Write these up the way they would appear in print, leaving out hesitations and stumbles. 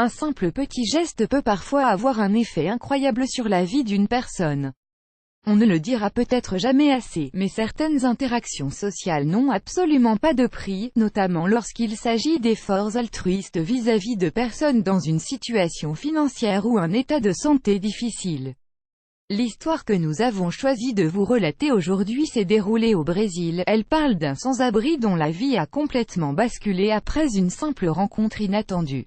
Un simple petit geste peut parfois avoir un effet incroyable sur la vie d'une personne. On ne le dira peut-être jamais assez, mais certaines interactions sociales n'ont absolument pas de prix, notamment lorsqu'il s'agit d'efforts altruistes vis-à-vis de personnes dans une situation financière ou un état de santé difficile. L'histoire que nous avons choisi de vous relater aujourd'hui s'est déroulée au Brésil. Elle parle d'un sans-abri dont la vie a complètement basculé après une simple rencontre inattendue.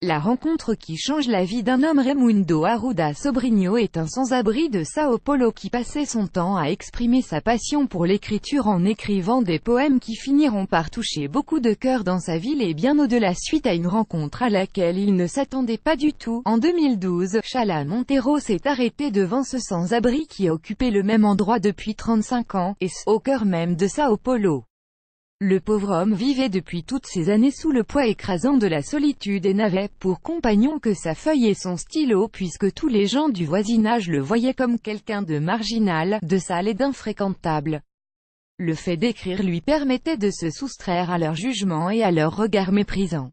La rencontre qui change la vie d'un homme. Raimundo Arruda Sobrinho est un sans-abri de Sao Paulo qui passait son temps à exprimer sa passion pour l'écriture en écrivant des poèmes qui finiront par toucher beaucoup de cœurs dans sa ville et bien au-delà suite à une rencontre à laquelle il ne s'attendait pas du tout. En 2012, Chala Monteiro s'est arrêté devant ce sans-abri qui occupait le même endroit depuis 35 ans, et ce, au cœur même de Sao Paulo. Le pauvre homme vivait depuis toutes ces années sous le poids écrasant de la solitude et n'avait pour compagnon que sa feuille et son stylo puisque tous les gens du voisinage le voyaient comme quelqu'un de marginal, de sale et d'infréquentable. Le fait d'écrire lui permettait de se soustraire à leur jugement et à leur regard méprisant.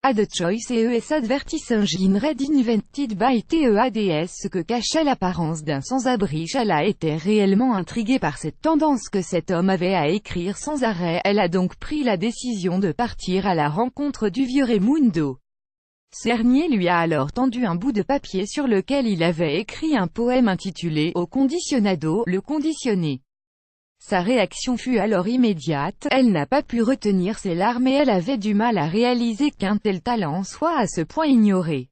Ad choice es advertising red invented by TEADS. Ce que cachait l'apparence d'un sans-abri. Chala était réellement intriguée par cette tendance que cet homme avait à écrire sans arrêt. Elle a donc pris la décision de partir à la rencontre du vieux Raimundo. Ce dernier lui a alors tendu un bout de papier sur lequel il avait écrit un poème intitulé « Au condicionado », le conditionné. Sa réaction fut alors immédiate, elle n'a pas pu retenir ses larmes et elle avait du mal à réaliser qu'un tel talent soit à ce point ignoré.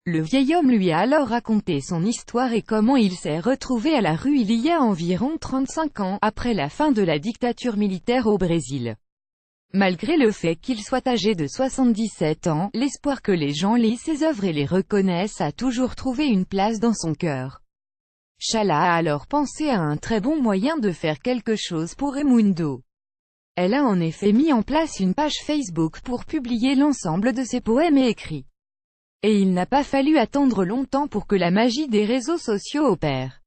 Le vieil homme lui a alors raconté son histoire et comment il s'est retrouvé à la rue il y a environ 35 ans, après la fin de la dictature militaire au Brésil. Malgré le fait qu'il soit âgé de 77 ans, l'espoir que les gens lisent ses œuvres et les reconnaissent a toujours trouvé une place dans son cœur. Chala a alors pensé à un très bon moyen de faire quelque chose pour Raimundo. Elle a en effet mis en place une page Facebook pour publier l'ensemble de ses poèmes et écrits. Et il n'a pas fallu attendre longtemps pour que la magie des réseaux sociaux opère.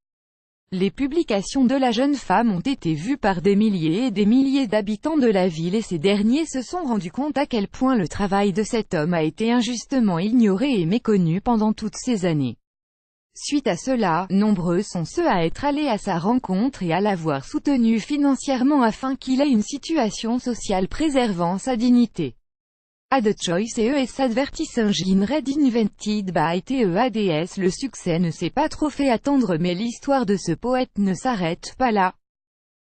Les publications de la jeune femme ont été vues par des milliers et des milliers d'habitants de la ville et ces derniers se sont rendus compte à quel point le travail de cet homme a été injustement ignoré et méconnu pendant toutes ces années. Suite à cela, nombreux sont ceux à être allés à sa rencontre et à l'avoir soutenu financièrement afin qu'il ait une situation sociale préservant sa dignité. Ad choice es advertising red invented by TEADS. Le succès ne s'est pas trop fait attendre mais l'histoire de ce poète ne s'arrête pas là.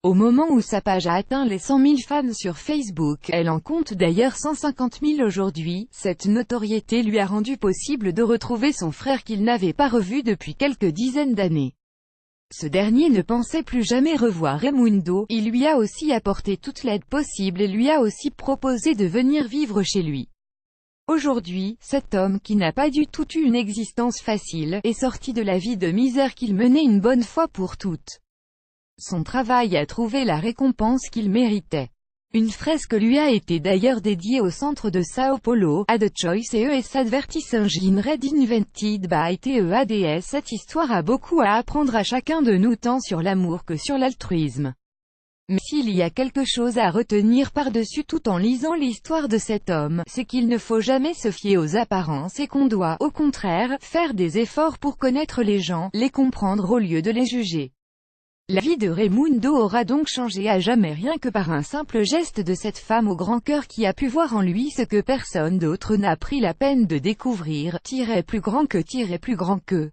Au moment où sa page a atteint les 100 000 fans sur Facebook, elle en compte d'ailleurs 150 000 aujourd'hui. Cette notoriété lui a rendu possible de retrouver son frère qu'il n'avait pas revu depuis quelques dizaines d'années. Ce dernier ne pensait plus jamais revoir Raimundo, il lui a aussi apporté toute l'aide possible et lui a aussi proposé de venir vivre chez lui. Aujourd'hui, cet homme qui n'a pas du tout eu une existence facile, est sorti de la vie de misère qu'il menait une bonne fois pour toutes. Son travail a trouvé la récompense qu'il méritait. Une fresque lui a été d'ailleurs dédiée au centre de Sao Paulo. Ad choice es advertising red invented by TEADS. Cette histoire a beaucoup à apprendre à chacun de nous tant sur l'amour que sur l'altruisme. Mais s'il y a quelque chose à retenir par-dessus tout en lisant l'histoire de cet homme, c'est qu'il ne faut jamais se fier aux apparences et qu'on doit, au contraire, faire des efforts pour connaître les gens, les comprendre au lieu de les juger. La vie de Raimundo aura donc changé à jamais rien que par un simple geste de cette femme au grand cœur qui a pu voir en lui ce que personne d'autre n'a pris la peine de découvrir, plus grand que plus grand que.